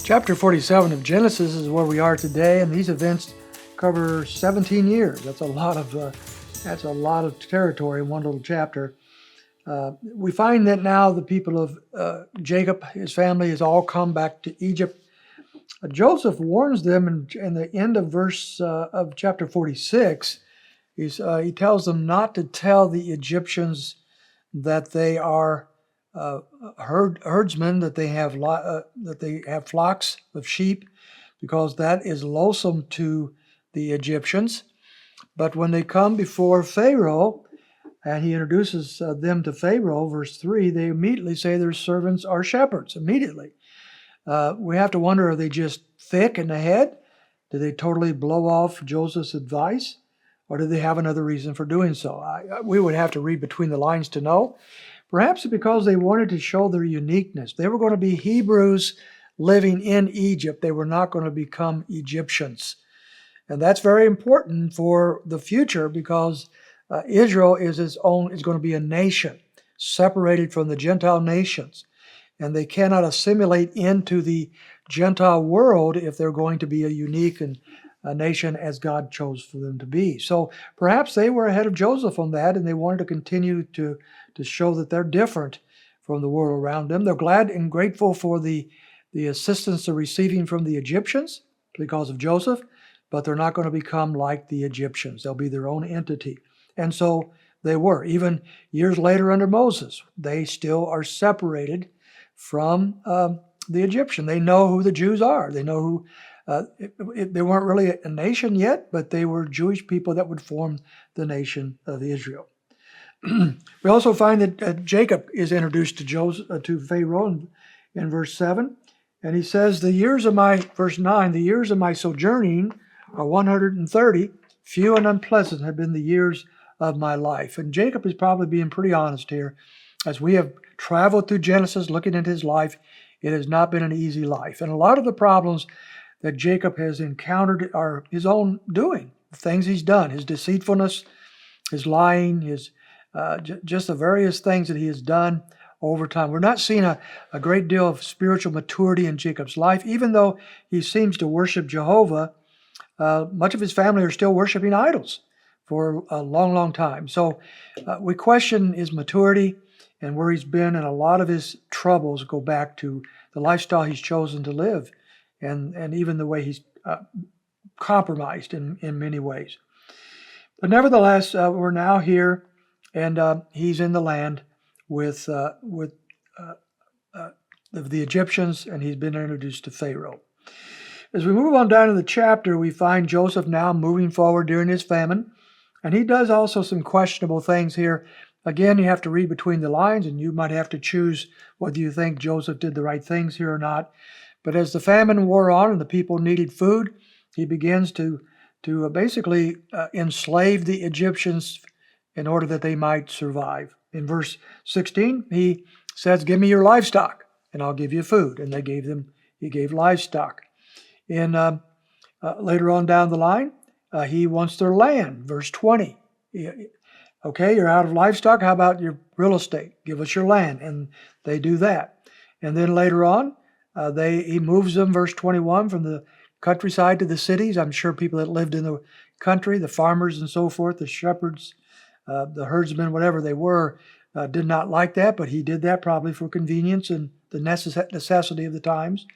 Chapter 47 of Genesis is where we are today, and these events cover 17 years. That's a lot of territory in one little chapter. We find that now the people of Jacob, his family, has all come back to Egypt. Joseph warns them in the end of of chapter 46. He tells them not to tell the Egyptians that they are herdsmen, that they have flocks of sheep, because that is loathsome to the Egyptians. But when they come before Pharaoh, and he introduces them to Pharaoh, verse 3, they immediately say their servants are shepherds, immediately. We have to wonder, are they just thick in the head? Did they totally blow off Joseph's advice? Or did they have another reason for doing so? We would have to read between the lines to know. Perhaps because they wanted to show their uniqueness. They were going to be Hebrews living in Egypt. They were not going to become Egyptians. And that's very important for the future, because Israel is going to be a nation separated from the Gentile nations. And they cannot assimilate into the Gentile world if they're going to be a unique and a nation as God chose for them to be. So perhaps they were ahead of Joseph on that, and they wanted to continue to show that they're different from the world around them. They're glad and grateful for the assistance they're receiving from the Egyptians because of Joseph, but they're not going to become like the Egyptians. They'll be their own entity. And so they were. Even years later under Moses, they still are separated from the Egyptian. They know who the Jews are. They know who they weren't really a nation yet, but they were Jewish people that would form the nation of Israel. We also find that Jacob is introduced to Pharaoh in verse 7, and he says, verse 9, the years of my sojourning are 130, few and unpleasant have been the years of my life. And Jacob is probably being pretty honest here. As we have traveled through Genesis looking at his life, it has not been an easy life. And a lot of the problems that Jacob has encountered are his own doing, the things he's done, his deceitfulness, his lying, just the various things that he has done over time. We're not seeing a great deal of spiritual maturity in Jacob's life. Even though he seems to worship Jehovah, much of his family are still worshiping idols for a long, long time. So we question his maturity and where he's been, and a lot of his troubles go back to the lifestyle he's chosen to live, and even the way he's compromised in many ways. But nevertheless, we're now here, and he's in the land with the Egyptians, and he's been introduced to Pharaoh. As we move on down in the chapter, we find Joseph now moving forward during his famine, and he does also some questionable things here. Again, you have to read between the lines, and you might have to choose whether you think Joseph did the right things here or not. But as the famine wore on and the people needed food, he begins to basically enslave the Egyptians in order that they might survive. In verse 16, he says, "Give me your livestock, and I'll give you food." And he gave livestock. Later on down the line, he wants their land. Verse 20. Okay, you're out of livestock. How about your real estate? Give us your land. And they do that. And then later on, he moves them, verse 21, from the countryside to the cities. I'm sure people that lived in the country, the farmers and so forth, the shepherds, the herdsmen, whatever they were, did not like that, but he did that probably for convenience and the necessity of the times.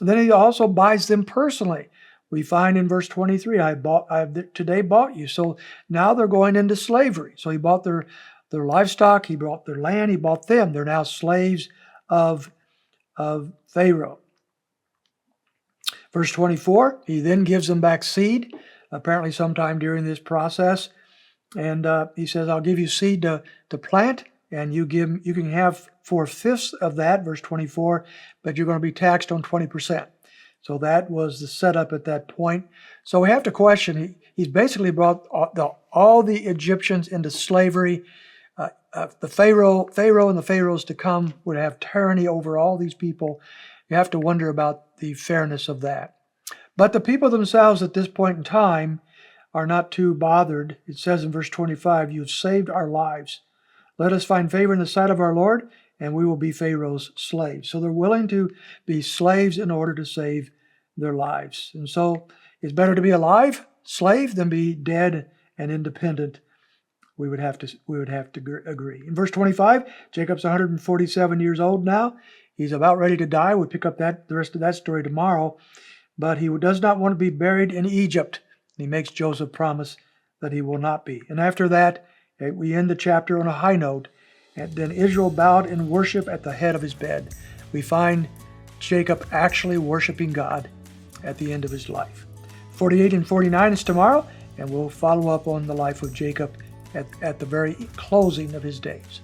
And then he also buys them personally. We find in verse 23, I have today bought you. So now they're going into slavery. So he bought their livestock, he bought their land, he bought them. They're now slaves of Pharaoh. Verse 24, he then gives them back seed, apparently sometime during this process. And he says, I'll give you seed to plant, and you can have 4/5 of that, verse 24, but you're going to be taxed on 20%. So that was the setup at that point. So we have to question, he's basically brought all the Egyptians into slavery. The Pharaoh and the pharaohs to come would have tyranny over all these people. You have to wonder about the fairness of that. But the people themselves at this point in time are not too bothered. It says in verse 25, "You've saved our lives. Let us find favor in the sight of our Lord, and we will be Pharaoh's slaves. So they're willing to be slaves in order to save their lives. And so it's better to be alive, slave, than be dead and independent. We would have to agree. In verse 25, Jacob's 147 years old now. He's about ready to die. We'll pick up the rest of that story tomorrow. But he does not want to be buried in Egypt. He makes Joseph promise that he will not be. And after that, we end the chapter on a high note. And then Israel bowed in worship at the head of his bed. We find Jacob actually worshiping God at the end of his life. 48 and 49 is tomorrow, and we'll follow up on the life of Jacob at the very closing of his days.